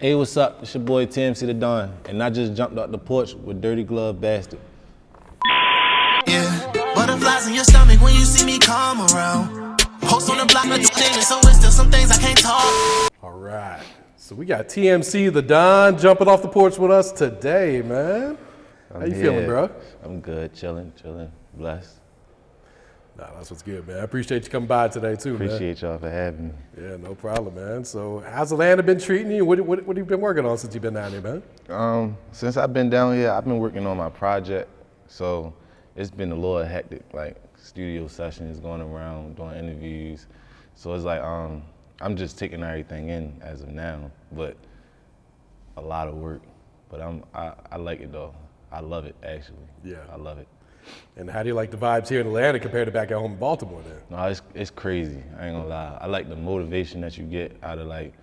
Hey, what's up? It's your boy Tmcthedon, and I just jumped out the porch with Dirty Glove Bastard. Yeah, butterflies in your stomach when you see me come around. Host on the block, but so it's still some things I can't talk. All right, so we got TMC the Don jumping off the porch with us today, man. How you feeling, bro? I'm good, chilling, blessed. Nah, that's what's good, man. I appreciate you coming by today too, man. Appreciate y'all for having me. Yeah, no problem, man. So how's Atlanta been treating you? What have you been working on since you've been down here, man? Since I've been down here, I've been working on my project, so it's been a little hectic, like studio sessions, going around, doing interviews. So it's like, I'm just taking everything in as of now, but a lot of work. But I like it though. I love it, actually. Yeah. I love it. And how do you like the vibes here in Atlanta compared to back at home in Baltimore then? No, it's crazy. I ain't gonna lie. I like the motivation that you get out of like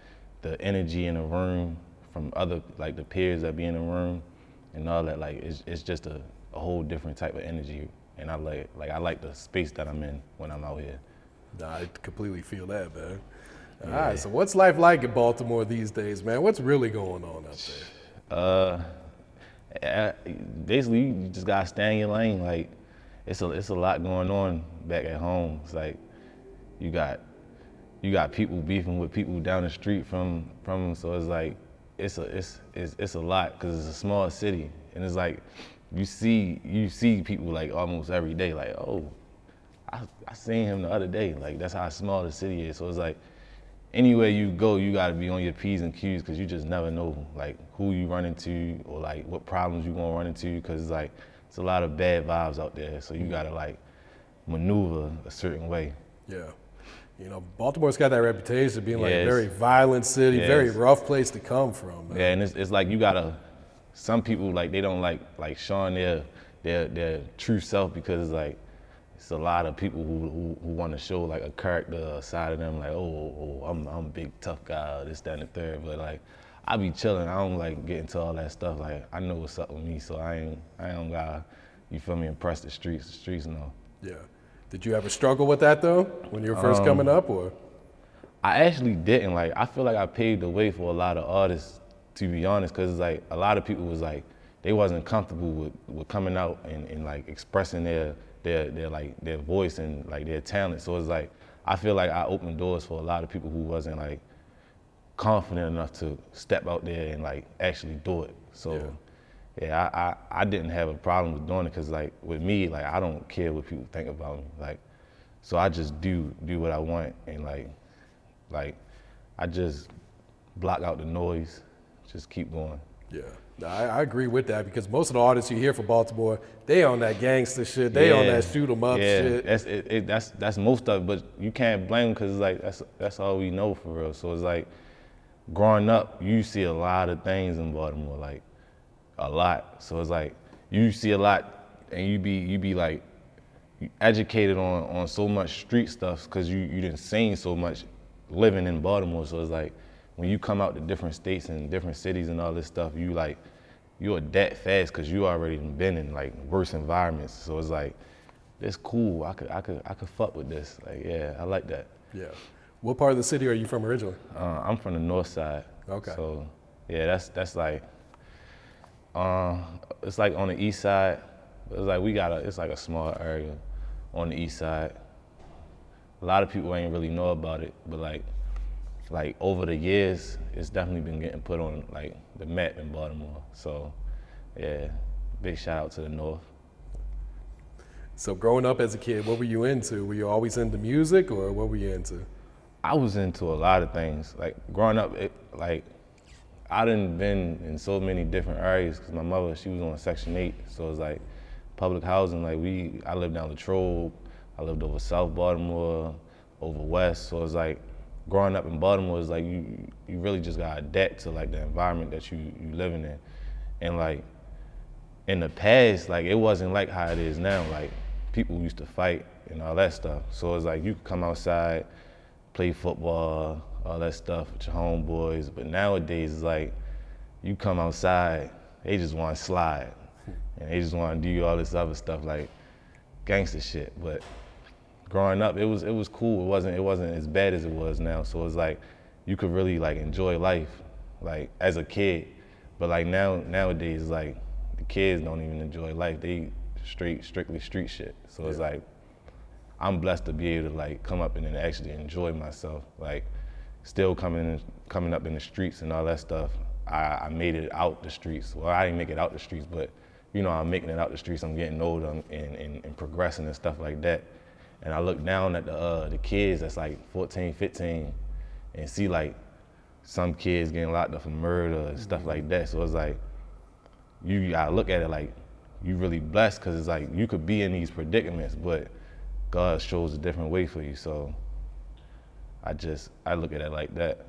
the energy in the room from other, like the peers that be in the room and all that. Like it's just a whole different type of energy. And I like the space that I'm in when I'm out here. Nah, I completely feel that, man. Yeah. All right, so what's life like in Baltimore these days, man? What's really going on out there? Basically, you just gotta stay in your lane. Like, it's a lot going on back at home. It's like you got people beefing with people down the street from them. So it's like it's a lot because it's a small city, and it's like you see people like almost every day. Like, oh, I seen him the other day. Like, that's how small the city is. So it's like anywhere you go, you gotta be on your P's and Q's because you just never know like who you run into or like what problems you gonna run into because it's like it's a lot of bad vibes out there. So you gotta like maneuver a certain way. Yeah. You know, Baltimore's got that reputation of being like a very violent city, very rough place to come from, man. Yeah, and it's like you gotta, some people like they don't like showing their true self because it's like it's a lot of people who want to show like a character side of them, like I'm a big tough guy, this, that, and the third. But like I be chilling. I don't like get into all that stuff. Like I know what's up with me, so I ain't gotta, you feel me, impress the streets. The streets know. Yeah. Did you ever struggle with that though when you were first coming up, or? I actually didn't. Like I feel like I paved the way for a lot of artists, to be honest, because it's like a lot of people was like they wasn't comfortable with coming out and like expressing their voice and like their talent. So it's like I feel like I opened doors for a lot of people who wasn't like confident enough to step out there and like actually do it. So yeah, I didn't have a problem with doing it because like with me, like I don't care what people think about me. Like so I just do what I want and like I just block out the noise, just keep going. Yeah, no, I agree with that because most of the artists you hear from Baltimore, they on that gangster shit, they on that shoot 'em up shit. That's most of it, but you can't blame them because like that's all we know for real. So it's like growing up, you see a lot of things in Baltimore, like a lot. So it's like you see a lot, and you be like educated on so much street stuff because you didn't seen so much living in Baltimore. So it's like when you come out to different states and different cities and all this stuff, you adapt fast because you already been in like worse environments. So it's like, it's cool. I could fuck with this. Like, yeah, I like that. Yeah. What part of the city are you from originally? I'm from the Northside. Okay. So yeah, that's like, it's like on the east side. It's like it's like a small area on the east side. A lot of people ain't really know about it, but like over the years, it's definitely been getting put on like the map in Baltimore. So yeah, big shout out to the North. So growing up as a kid, what were you into? Were you always into music or what were you into? I was into a lot of things. Like growing up, I done been in so many different areas because my mother, she was on Section 8. So it's like public housing, like I lived down Latrobe, I lived over South Baltimore, over West. So it's like, growing up in Baltimore is like you really just gotta adapt to like the environment that you living in. And like in the past, like it wasn't like how it is now. Like people used to fight and all that stuff. So it's like you could come outside, play football, all that stuff with your homeboys. But nowadays it's like you come outside, they just wanna slide. And they just wanna do all this other stuff like gangster shit. But growing up, it was cool. It wasn't as bad as it was now. So it's like you could really like enjoy life like as a kid. But like nowadays, like the kids don't even enjoy life. They strictly street shit. So it's like, I'm blessed to be able to like come up and then actually enjoy myself. Like still coming up in the streets and all that stuff. I made it out the streets. Well, I didn't make it out the streets, but you know, I'm making it out the streets. I'm getting older and progressing and stuff like that. And I look down at the kids that's like 14, 15 and see like some kids getting locked up for murder and stuff like that. So it's like, you gotta look at it like you really blessed, because it's like you could be in these predicaments, but God shows a different way for you. So I look at it like that.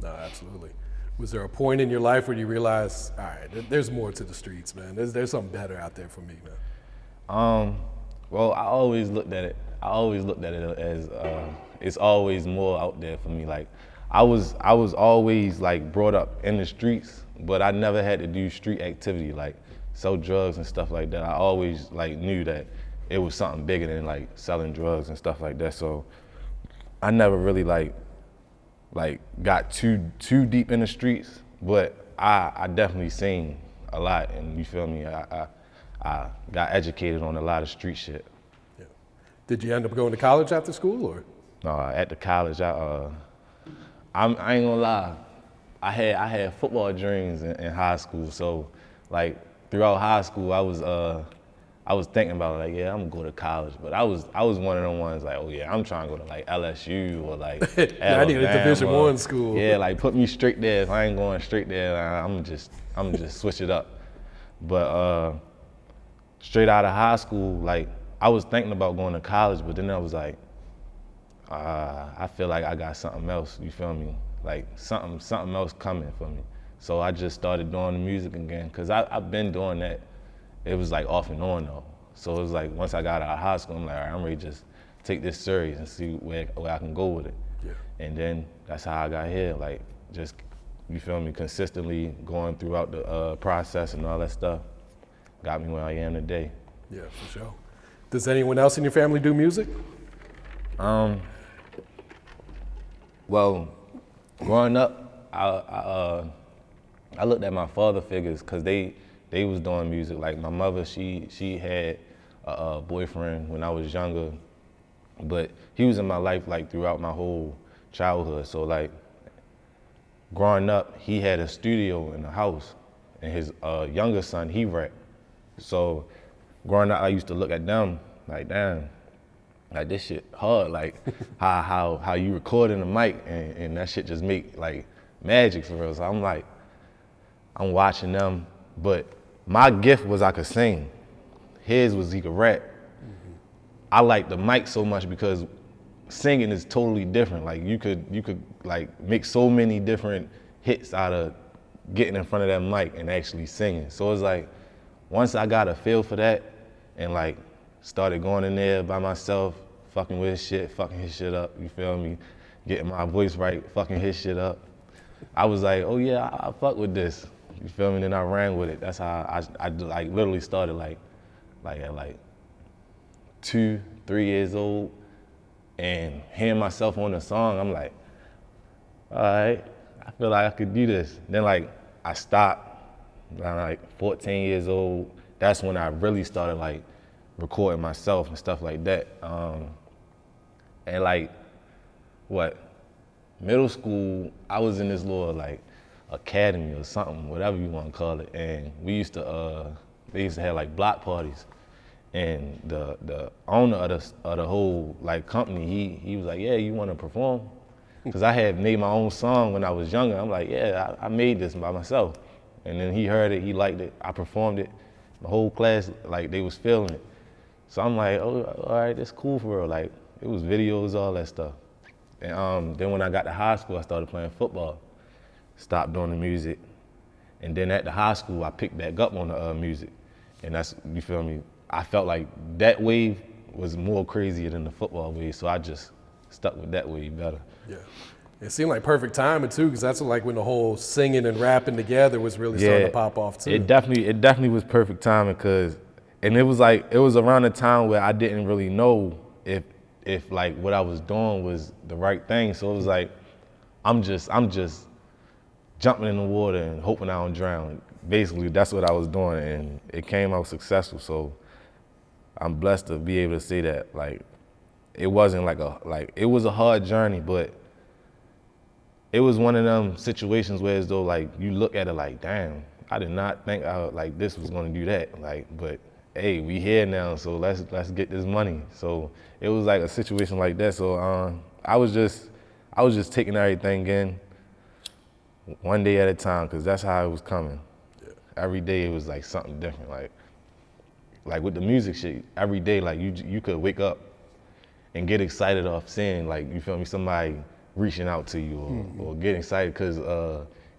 No, absolutely. Was there a point in your life where you realized, all right, there's more to the streets, man. There's something better out there for me, man? Well, I always looked at it as it's always more out there for me. Like I was always like brought up in the streets, but I never had to do street activity like sell drugs and stuff like that. I always like knew that it was something bigger than like selling drugs and stuff like that. So I never really like got too deep in the streets, but I definitely seen a lot, and you feel me? I got educated on a lot of street shit. Yeah. Did you end up going to college after school, or? No, at the college, I ain't gonna lie, I had football dreams in high school. So like throughout high school, I was thinking about like, yeah, I'm gonna go to college, but I was one of them ones like, oh yeah, I'm trying to go to like LSU or like I need a Division I school. Yeah, like put me straight there. If I ain't going straight there, I'm just switch it up. But straight out of high school, like I was thinking about going to college, but then I was like, I feel like I got something else. You feel me? Like something else coming for me. So I just started doing the music again, cause I've been doing that. It was like off and on though. So it was like once I got out of high school, I'm like, all right, I'm ready to just take this serious and see where I can go with it. Yeah. And then that's how I got here. Like just, you feel me, consistently going throughout the process and all that stuff got me where I am today. Yeah, for sure. Does anyone else in your family do music? Well, growing up, I looked at my father figures, cause they was doing music. Like my mother, she had a boyfriend when I was younger, but he was in my life like throughout my whole childhood. So like growing up, he had a studio in the house, and his younger son, he rapped. So growing up, I used to look at them like, damn, like this shit hard. Like how you record in the mic and that shit just make like magic for real. So I'm like, I'm watching them, but my gift was I could sing. His was he could rap. Mm-hmm. I like the mic so much because singing is totally different. Like you could like make so many different hits out of getting in front of that mic and actually singing. So it's like, once I got a feel for that and like started going in there by myself, fucking with his shit, fucking his shit up, you feel me? Getting my voice right, fucking his shit up. I was like, oh yeah, I fuck with this. You feel me? Then I ran with it. That's how I like literally started like at like 2, 3 years old, and hearing myself on the song, I'm like, all right, I feel like I could do this. Then like I stopped, around like 14 years old. That's when I really started like recording myself and stuff like that. And like, middle school, I was in this little like academy or something, whatever you want to call it. And we used to, they used to have like block parties. And the owner of the whole like company, he was like, yeah, you want to perform? Because I had made my own song when I was younger. I'm like, yeah, I made this by myself. And then he heard it, he liked it, I performed it. The whole class, like they was feeling it. So I'm like, oh, all right, that's cool for real. Like it was videos, all that stuff. And then when I got to high school, I started playing football. Stopped doing the music. And then at the high school, I picked back up on the music. And that's, you feel me? I felt like that wave was more crazier than the football wave, so I just stuck with that wave better. Yeah. It seemed like perfect timing too, because that's like when the whole singing and rapping together was really starting to pop off too. It definitely was perfect timing, and it was around the time where I didn't really know if like what I was doing was the right thing. So it was like I'm just jumping in the water and hoping I don't drown. Basically, that's what I was doing, and it came out successful. So I'm blessed to be able to say that. Like, it wasn't it was a hard journey, but it was one of them situations where as though like you look at it like, damn, I did not think this was gonna do that. Like, but hey, we here now, so let's get this money. So it was like a situation like that. So I was just taking everything in one day at a time, because that's how it was coming. Yeah. Every day it was like something different. Like with the music shit, every day like you could wake up and get excited off seeing, like, you feel me, somebody reaching out to you, or get excited because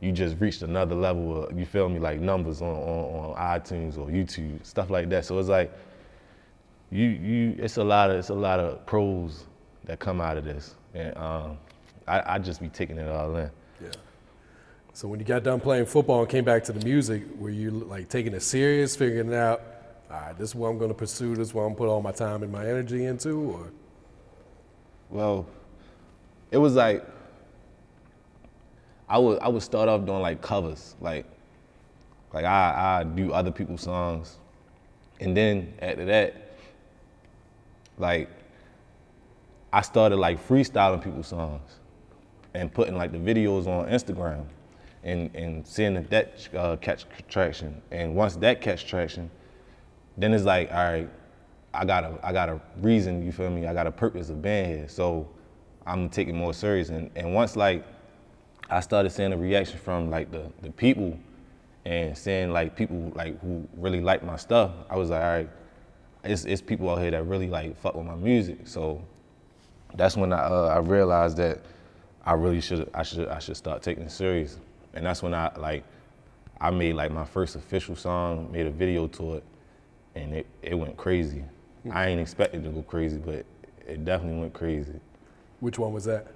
you just reached another level of, you feel me, like numbers on iTunes or YouTube, stuff like that. So it's like it's a lot of pros that come out of this, and I just be taking it all in. Yeah. So when you got done playing football and came back to the music, were you like taking it serious, figuring it out, all right, this is what I'm going to pursue, this is what I'm going to put all my time and my energy into, or? Well, it was like, I would start off doing like covers, like I do other people's songs, and then after that, like I started like freestyling people's songs and putting like the videos on Instagram, and seeing if that catch traction. And once that catch traction, then it's like, all right, I got a reason, you feel me? I got a purpose of being here, so I'm taking it more serious. And once like I started seeing a reaction from like the people, and seeing like people like who really like my stuff, I was like, all right, it's people out here that really like fuck with my music. So that's when I realized that I should start taking it serious. And that's when I made like my first official song, made a video to it, and it went crazy. I ain't expected to go crazy, but it definitely went crazy. Which one was that?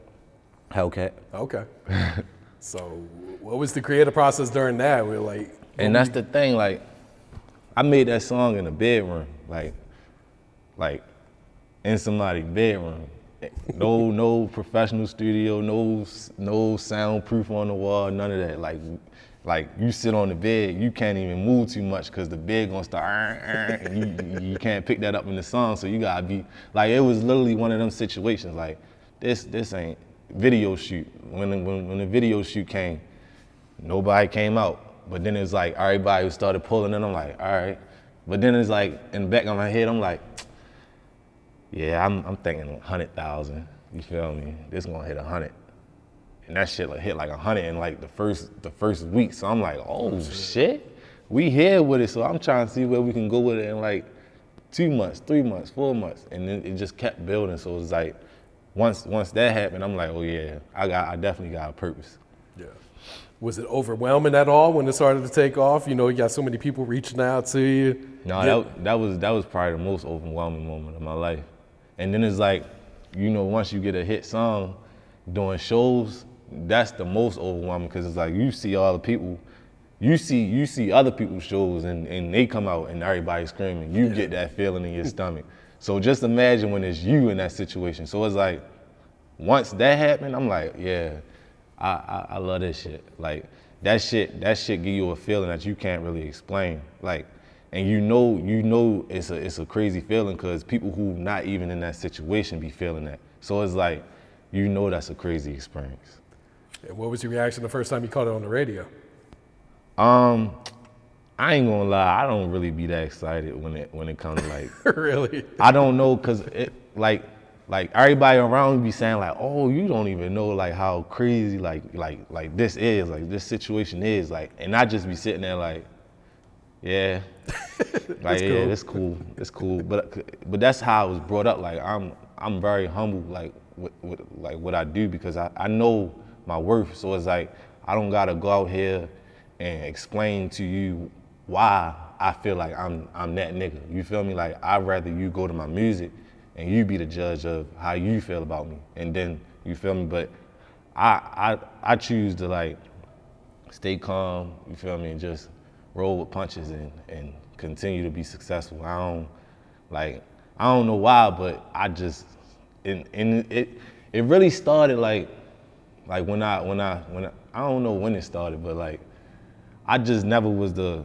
Hellcat. Okay. So what was the creative process during that? We're like, and that's the thing, like, I made that song in the bedroom, like in somebody's bedroom. No professional studio, no soundproof on the wall, none of that. Like you sit on the bed, you can't even move too much because the bed gonna start, and you can't pick that up in the song. So you gotta be like, it was literally one of them situations. Like this ain't video shoot. When the video shoot came, nobody came out. But then it's like everybody started pulling, and I'm like, all right. But then it's like in the back of my head, I'm like, yeah, I'm thinking 100,000. You feel me? This gonna hit 100. And that shit hit like 100 in like the first week. So I'm like, oh shit, we here with it. So I'm trying to see where we can go with it in like 2 months, 3 months, 4 months. And then it just kept building. So it was like, once that happened, I'm like, oh yeah, I definitely got a purpose. Yeah. Was it overwhelming at all when it started to take off? You know, you got so many people reaching out to you. No, that was probably the most overwhelming moment of my life. And then it's like, you know, once you get a hit song, doing shows, that's the most overwhelming, because it's like you see all the people, you see other people's shows, and they come out and everybody's screaming. You get that feeling in your stomach. So just imagine when it's you in that situation. So it's like, once that happened, I'm like, yeah, I love this shit. Like that shit give you a feeling that you can't really explain. Like, and you know it's a crazy feeling, because people who not even in that situation be feeling that. So it's like, you know that's a crazy experience. And what was your reaction the first time you caught it on the radio? I ain't gonna lie, I don't really be that excited when it comes to like. Really? I don't know, cause it like everybody around me be saying like, oh, you don't even know like how crazy like this is, like this situation is, like, and I just be sitting there like, yeah, like yeah, cool. It's cool. But that's how I was brought up. Like I'm very humble, like with like what I do, because I know my worth. So it's like, I don't gotta go out here and explain to you why I feel like I'm that nigga. You feel me? Like, I'd rather you go to my music and you be the judge of how you feel about me. And then, you feel me? But I choose to like stay calm, you feel me, and just roll with punches and continue to be successful. I don't know why, but I just, and it really started like like when I don't know when it started, but like I just never was the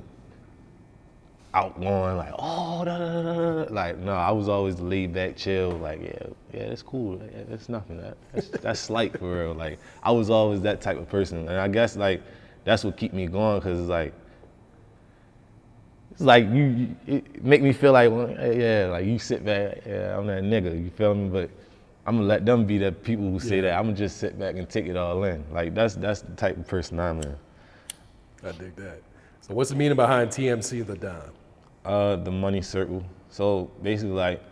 outgoing, like, oh, da, da, da, da, da. Like, no, I was always the laid back, chill, like, yeah, that's cool. Yeah, that's nothing. That's slight for real. Like, I was always that type of person. And I guess, like, that's what keep me going, because it's like it make me feel like, well, yeah, like, you sit back, yeah, I'm that nigga, you feel me? But I'm gonna let them be the people who say that. I'm gonna just sit back and take it all in. Like, that's the type of person I'm in. I dig that. So what's the meaning behind Tmcthedon? The money circle. So basically, like,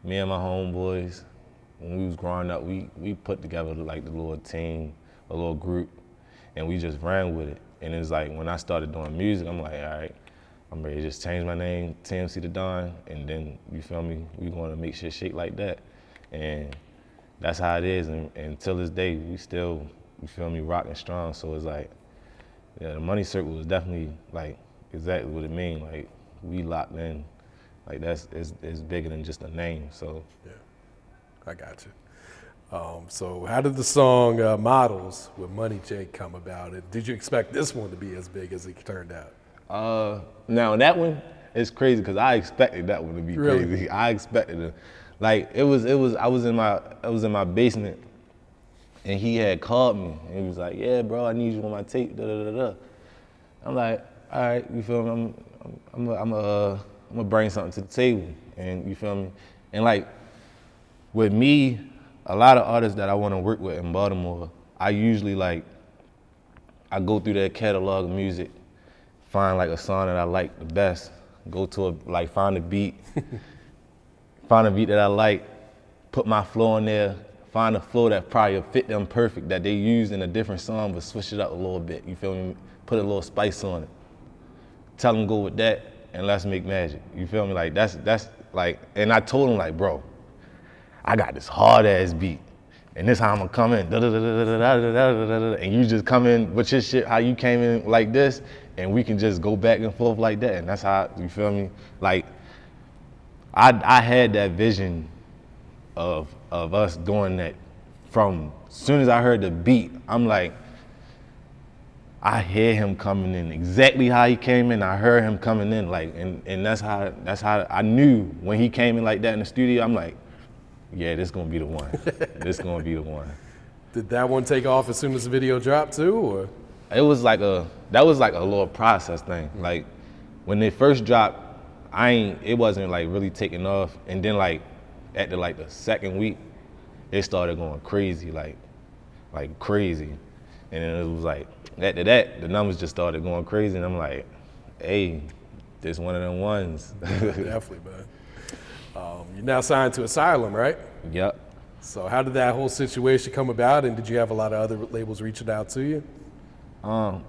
me and my homeboys, when we was growing up, we put together like the little team, a little group, and we just ran with it. And it's like when I started doing music, I'm like, all right, I'm ready to just change my name, Tmcthedon, and then, you feel me, we gonna make shit shake like that. And that's how it is, and till this day, we still, you feel me, rocking strong. So it's like, yeah, the money circle is definitely like exactly what it means. Like, we locked in, like that's it's bigger than just a name. So yeah, I got you. So how did the song "Models" with Money Jake come about? And did you expect this one to be as big as it turned out? Now that one is crazy because I expected that one to be Really? crazy. I expected it, like I was in my basement, and he had called me and he was like, yeah, bro, I need you on my tape. Da da da da. I'm like, all right, you feel me? I'm gonna bring something to the table, and you feel me? And like with me, a lot of artists that I want to work with in Baltimore, I usually like, I go through their catalog of music, find like a song that I like the best, go to find a beat, find a beat that I like, put my flow in there, find a flow that probably will fit them perfect, that they use in a different song, but switch it up a little bit, you feel me? Put a little spice on it. Tell them go with that, and let's make magic. You feel me? Like that's like, and I told him like, bro, I got this hard ass beat, and this how I'm gonna come in, da da da da da da da da da, and you just come in with your shit how you came in like this, and we can just go back and forth like that, and that's how, you feel me? Like, I had that vision of us doing that from soon as I heard the beat. I'm like, I hear him coming in exactly how he came in. I heard him coming in, like, and that's how I knew when he came in like that in the studio. I'm like, yeah, this gonna be the one. This gonna be the one. Did that one take off as soon as the video dropped too, or? That was like a little process thing. Like when they first dropped, it wasn't like really taking off, and then like at the second week, it started going crazy, like crazy, and then it was like, after that, the numbers just started going crazy, and I'm like, hey, this one of them ones. Definitely, man. You're now signed to Asylum, right? Yep. So how did that whole situation come about, and did you have a lot of other labels reaching out to you? I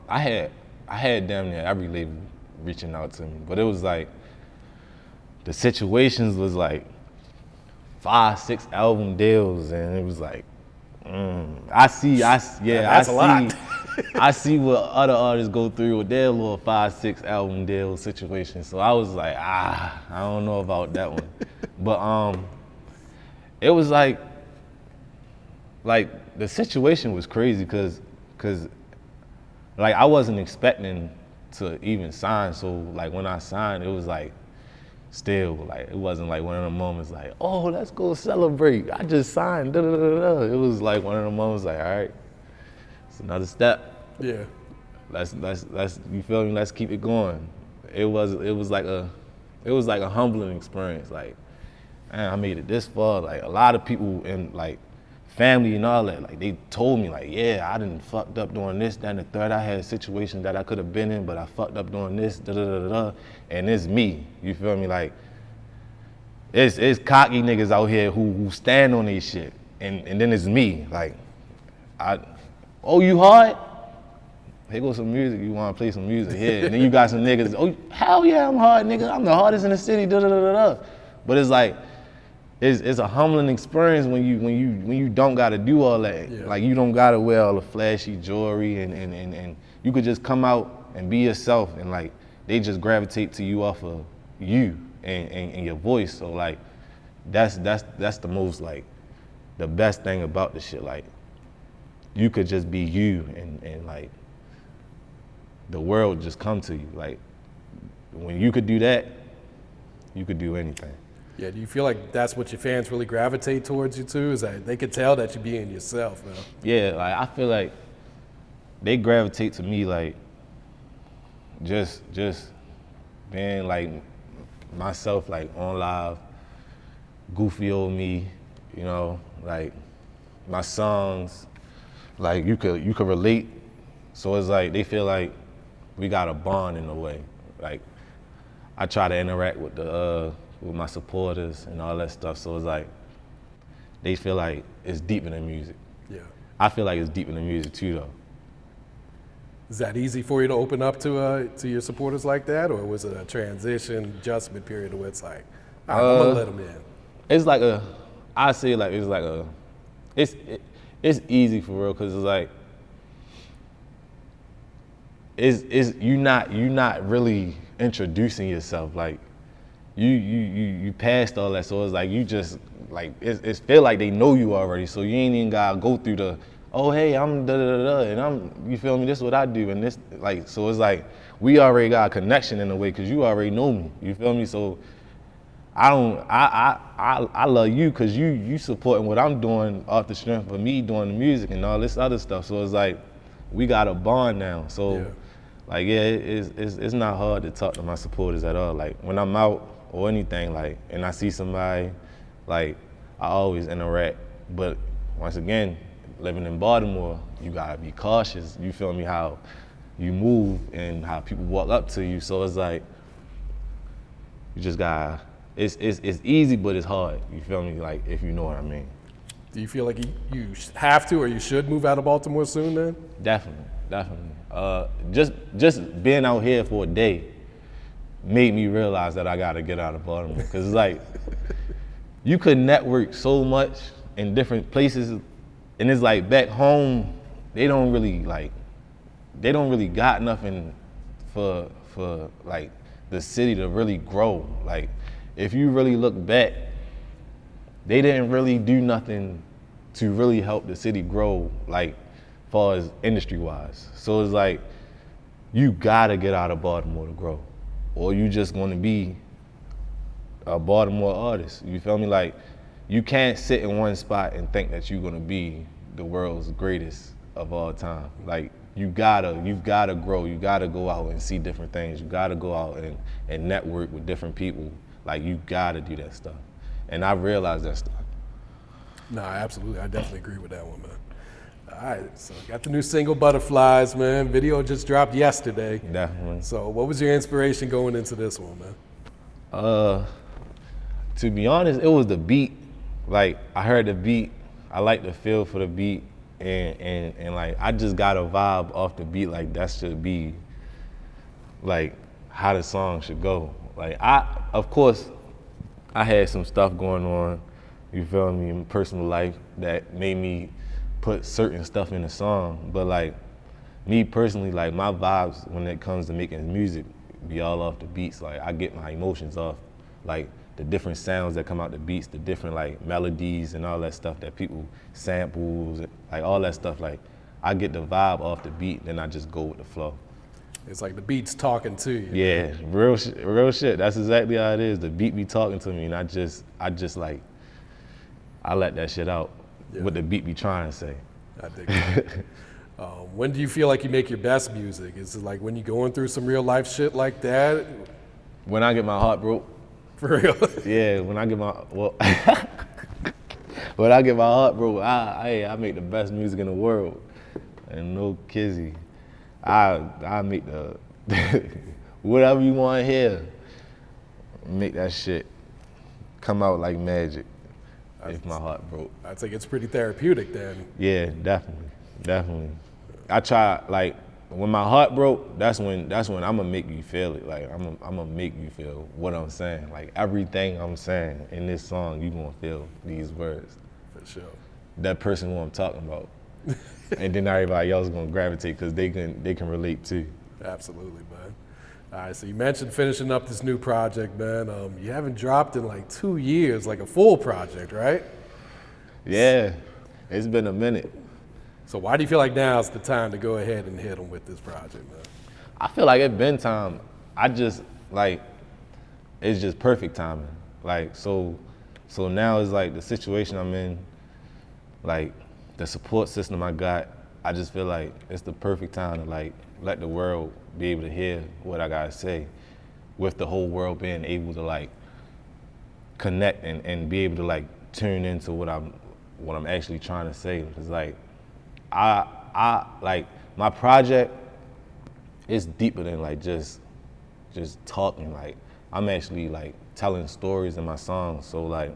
had damn near every label reaching out to me, but it was like, the situations was like 5-6 album deals, and it was like, I see. That's a lot. I see what other artists go through with their little 5-6 album deal situation. So I was like, I don't know about that one. But it was like the situation was crazy because like I wasn't expecting to even sign. So like when I signed, it was like still like, it wasn't like one of the moments like, oh, let's go celebrate, I just signed, da da da da. It was like one of the moments like, all right, it's another step. Yeah. Let's you feel me? Let's keep it going. It was like a humbling experience. Like, man, I made it this far. Like a lot of people in like family and all that, like they told me like, yeah, I done fucked up doing this, that, and the third. I had situations that I could have been in, but I fucked up doing this, da da da da da. And it's me. You feel me? Like, it's cocky niggas out here who stand on these shit, and then it's me. Like, oh, you hard? Here goes some music. You want to play some music here? And then you got some niggas. Oh, hell yeah, I'm hard, nigga. I'm the hardest in the city. Da da da da da. But it's like, it's a humbling experience when you don't gotta do all that. Yeah. Like, you don't gotta wear all the flashy jewelry, and you could just come out and be yourself, and like they just gravitate to you off of you and your voice. So like that's the most, like, the best thing about the shit. Like, you could just be you and like the world just come to you. Like when you could do that, you could do anything. Yeah, do you feel like that's what your fans really gravitate towards you too? Is that they could tell that you're being yourself, man? Yeah, like I feel like they gravitate to me like just being like myself, like on live, goofy old me, you know, like my songs, like you could relate. So it's like they feel like we got a bond in a way. Like I try to interact with with my supporters and all that stuff. So it's like they feel like it's deeper than music. Yeah. I feel like it's deeper than music too, though. Is that easy for you to open up to your supporters like that, or was it a transition adjustment period where it's like, all right, I'm gonna let them in? It's like I say like it's like it's easy for real, cause it's like it's you not really introducing yourself, like you passed all that, so it's like you just like it's feel like they know you already, so you ain't even gotta go through the oh hey I'm da da da da and I'm you feel me, this is what I do and this, like, so it's like we already got a connection in a way because you already know me, you feel me, so I love you because you supporting what I'm doing off the strength of me doing the music and all this other stuff, so it's like we got a bond now, so. Yeah. Like, yeah, it's not hard to talk to my supporters at all. Like, when I'm out or anything, like, and I see somebody, like, I always interact. But once again, living in Baltimore, you gotta be cautious. You feel me, how you move and how people walk up to you. So it's like, you just gotta, it's easy, but it's hard. You feel me, like, if you know what I mean. Do you feel like you have to or you should move out of Baltimore soon then? Definitely. Just being out here for a day made me realize that I gotta get out of Baltimore. Cause it's like, you could network so much in different places, and it's like back home, they don't really got nothing for like the city to really grow. Like, if you really look back, they didn't really do nothing to really help the city grow, like, far as industry-wise. So it's like, you gotta get out of Baltimore to grow, or you just gonna be a Baltimore artist. You feel me? Like, you can't sit in one spot and think that you're gonna be the world's greatest of all time. Like, you've gotta grow. You gotta go out and see different things. You gotta go out and network with different people. Like, you gotta do that stuff. And I realized that stuff. No, absolutely. I definitely agree with that one, man. All right, so got the new single, Butterflies, man. Video just dropped yesterday. Definitely. So what was your inspiration going into this one, man? To be honest, it was the beat. Like, I heard the beat, I like the feel for the beat, and like, I just got a vibe off the beat, like that should be like how the song should go. Like, of course, I had some stuff going on, you feel me, in personal life that made me put certain stuff in the song, but like, me personally, like, my vibes when it comes to making music be all off the beats. Like, I get my emotions off, like, the different sounds that come out the beats, the different, like, melodies and all that stuff that people samples, like, all that stuff. Like, I get the vibe off the beat, then I just go with the flow. It's like the beat's talking to you. Yeah, real shit. That's exactly how it is. The beat be talking to me, and I just like, I let that shit out. Yeah. What the beat be trying to say. I dig that. When do you feel like you make your best music? Is it like when you're going through some real life shit like that? When I get my heart broke. For real? Yeah, when I get my when I get my heart broke, I make the best music in the world, and no kizzy. I make the whatever you want to hear. Make that shit come out like magic. If my heart broke. I think it's pretty therapeutic then. Yeah, definitely. I try, like, when my heart broke, that's when I'm gonna make you feel it. Like, I'm gonna make you feel what I'm saying. Like, everything I'm saying in this song, you gonna feel these words. For sure. That person who I'm talking about. And then everybody else gonna gravitate because they can relate too. Absolutely, man. All right, so you mentioned finishing up this new project, man. You haven't dropped in like 2 years, like a full project, right? Yeah, it's been a minute. So why do you feel like now's the time to go ahead and hit them with this project, man? I feel like it's been time. I just like it's just perfect timing. Like so now it's like the situation I'm in, like the support system I got. I just feel like it's the perfect time to like let the world be able to hear what I gotta say, with the whole world being able to like connect and be able to like tune into what I'm actually trying to say. It's like I like my project is deeper than like just talking. Like I'm actually like telling stories in my songs. So like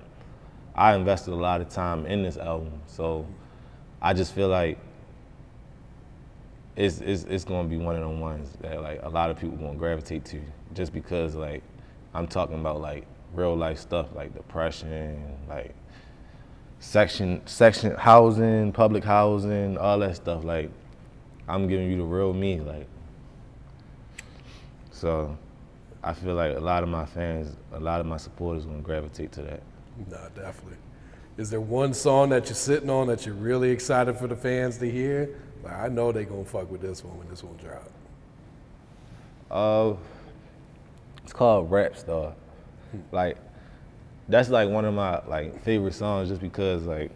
I invested a lot of time in this album. So I just feel like it's gonna be one of them ones that like a lot of people gonna gravitate to, just because like I'm talking about like real life stuff like depression, like section housing, public housing, all that stuff. Like I'm giving you the real me, like. So I feel like a lot of my fans, a lot of my supporters gonna gravitate to that. Nah, definitely. Is there one song that you're sitting on that you're really excited for the fans to hear? Like, I know they gonna fuck with this one when this one drop. It's called Rap Star. Like that's like one of my like favorite songs, just because like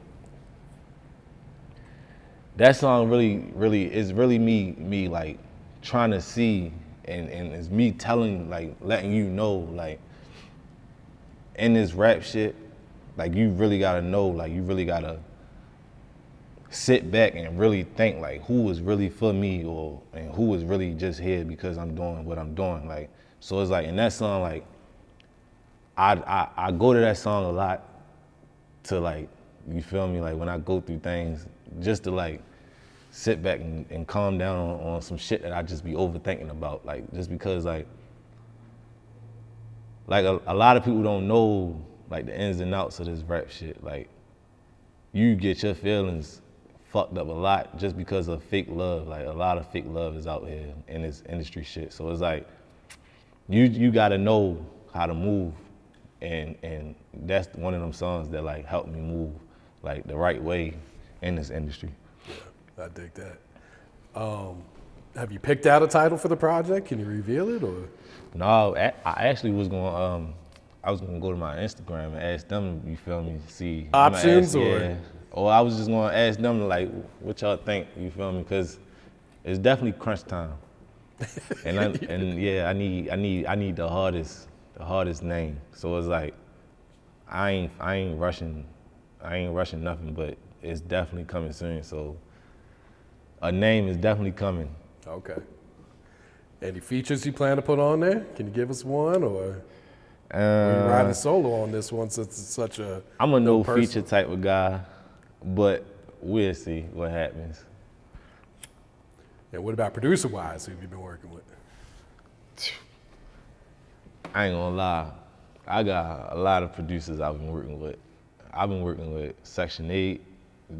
that song really is really me like trying to see and it's me telling, like letting you know, like in this rap shit, like you really gotta know, like you really gotta sit back and really think like who is really for me, and who is really just here because I'm doing what I'm doing. Like, so it's like in that song, like I go to that song a lot to like, you feel me, like when I go through things, just to like sit back and calm down on some shit that I just be overthinking about. Like just because like a lot of people don't know like the ins and outs of this rap shit. Like you get your feelings fucked up a lot just because of fake love. Like a lot of fake love is out here in this industry shit. So it's like you gotta know how to move, and that's one of them songs that like helped me move like the right way in this industry. Yeah, I dig that. Have you picked out a title for the project? Can you reveal it, or? No, I actually was gonna I was gonna go to my Instagram and ask them, you feel me, see Options, or? Yeah. Or I was just gonna ask them like what y'all think, you feel me? Cause it's definitely crunch time. and yeah, I need the hardest name. So it's like I ain't rushing nothing, but it's definitely coming soon. So a name is definitely coming. Okay. Any features you plan to put on there? Can you give us one, or are you riding solo on this one since it's such a I'm a no feature type of guy, but we'll see what happens. And what about producer-wise? Who have you been working with? I ain't gonna lie, I got a lot of producers I've been working with. I've been working with Section 8,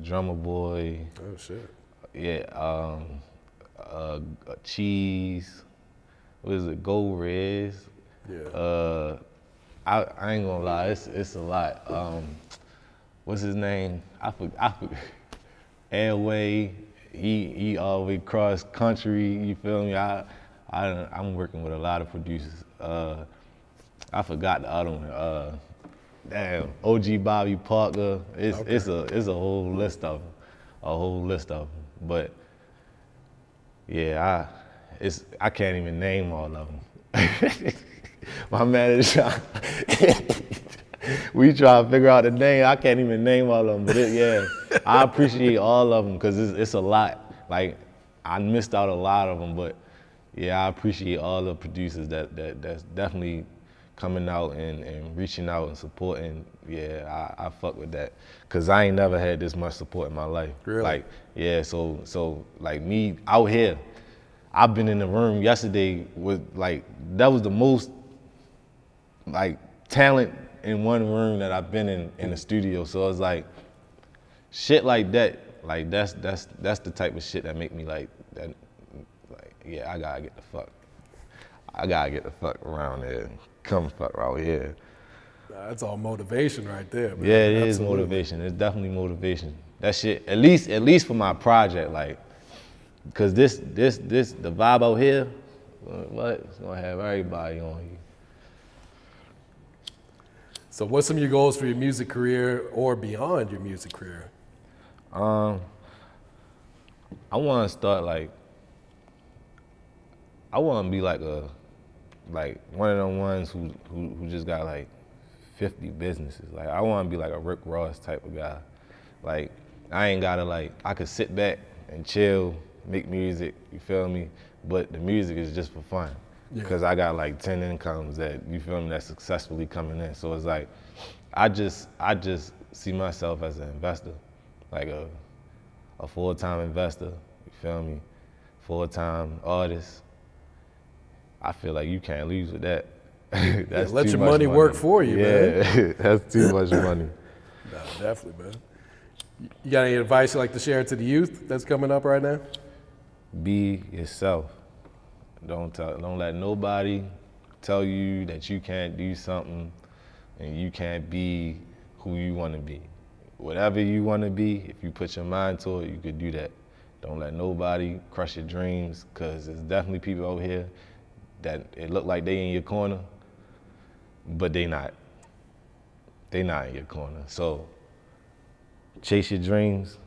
Drummer Boy. Oh shit. Yeah, Cheese. What is it? Gold Reds. Yeah. I ain't gonna lie, it's a lot. What's his name? I forgot. Airway. He all the way cross country. You feel me? I'm working with a lot of producers. I forgot the other one. Damn, OG Bobby Parker. It's a whole list of them. But yeah, I can't even name all of them. My manager, we try to figure out the name. I can't even name all of them, but yeah, I appreciate all of them because it's a lot. Like I missed out a lot of them, but yeah, I appreciate all the producers that's definitely coming out and reaching out and supporting. Yeah, I fuck with that because I ain't never had this much support in my life. Really? Like yeah, so like me out here, I've been in the room yesterday with like that was the most like talent in one room that I've been in the studio. So it's like shit like that. Like that's the type of shit that make me like that. Like yeah, I gotta get the fuck around there. Come fuck out here. That's all motivation right there, man. Yeah, it is Absolutely. motivation. It's definitely motivation. That shit, at least for my project, like, cause the vibe out here, what? It's gonna have everybody on you. So what's some of your goals for your music career or beyond your music career? I want to start like, I want to be like one of them ones who just got like 50 businesses. Like I want to be like a Rick Ross type of guy. Like I ain't gotta like, I could sit back and chill, make music, you feel me? But the music is just for fun. Because I got like 10 incomes that, you feel me, that's successfully coming in. So it's like, I just see myself as an investor, like a full-time investor, you feel me? Full-time artist. I feel like you can't lose with that. That's let too your much money work for you, man. Yeah, that's too much money. No, definitely, man. You got any advice you'd like to share to the youth that's coming up right now? Be yourself. Don't let nobody tell you that you can't do something and you can't be who you want to be. Whatever you want to be, if you put your mind to it, you could do that. Don't let nobody crush your dreams, because there's definitely people out here that it look like they in your corner, but they not. They not in your corner. So chase your dreams.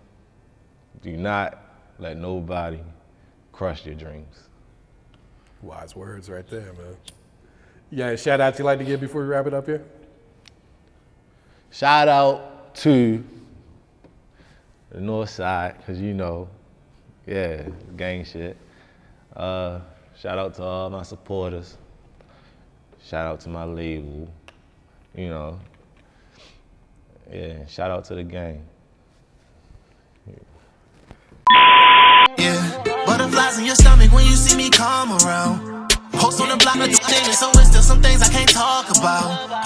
Do not let nobody crush your dreams. Wise words right there, man. You got any shout outs you'd like to give before we wrap it up here? Shout out to the Northside, because you know, yeah, gang shit. Shout out to all my supporters. Shout out to my label, you know. Yeah, shout out to the gang. Yeah, butterflies in your stomach when you see me come around. Post on the block with the so it's still some things I can't talk about.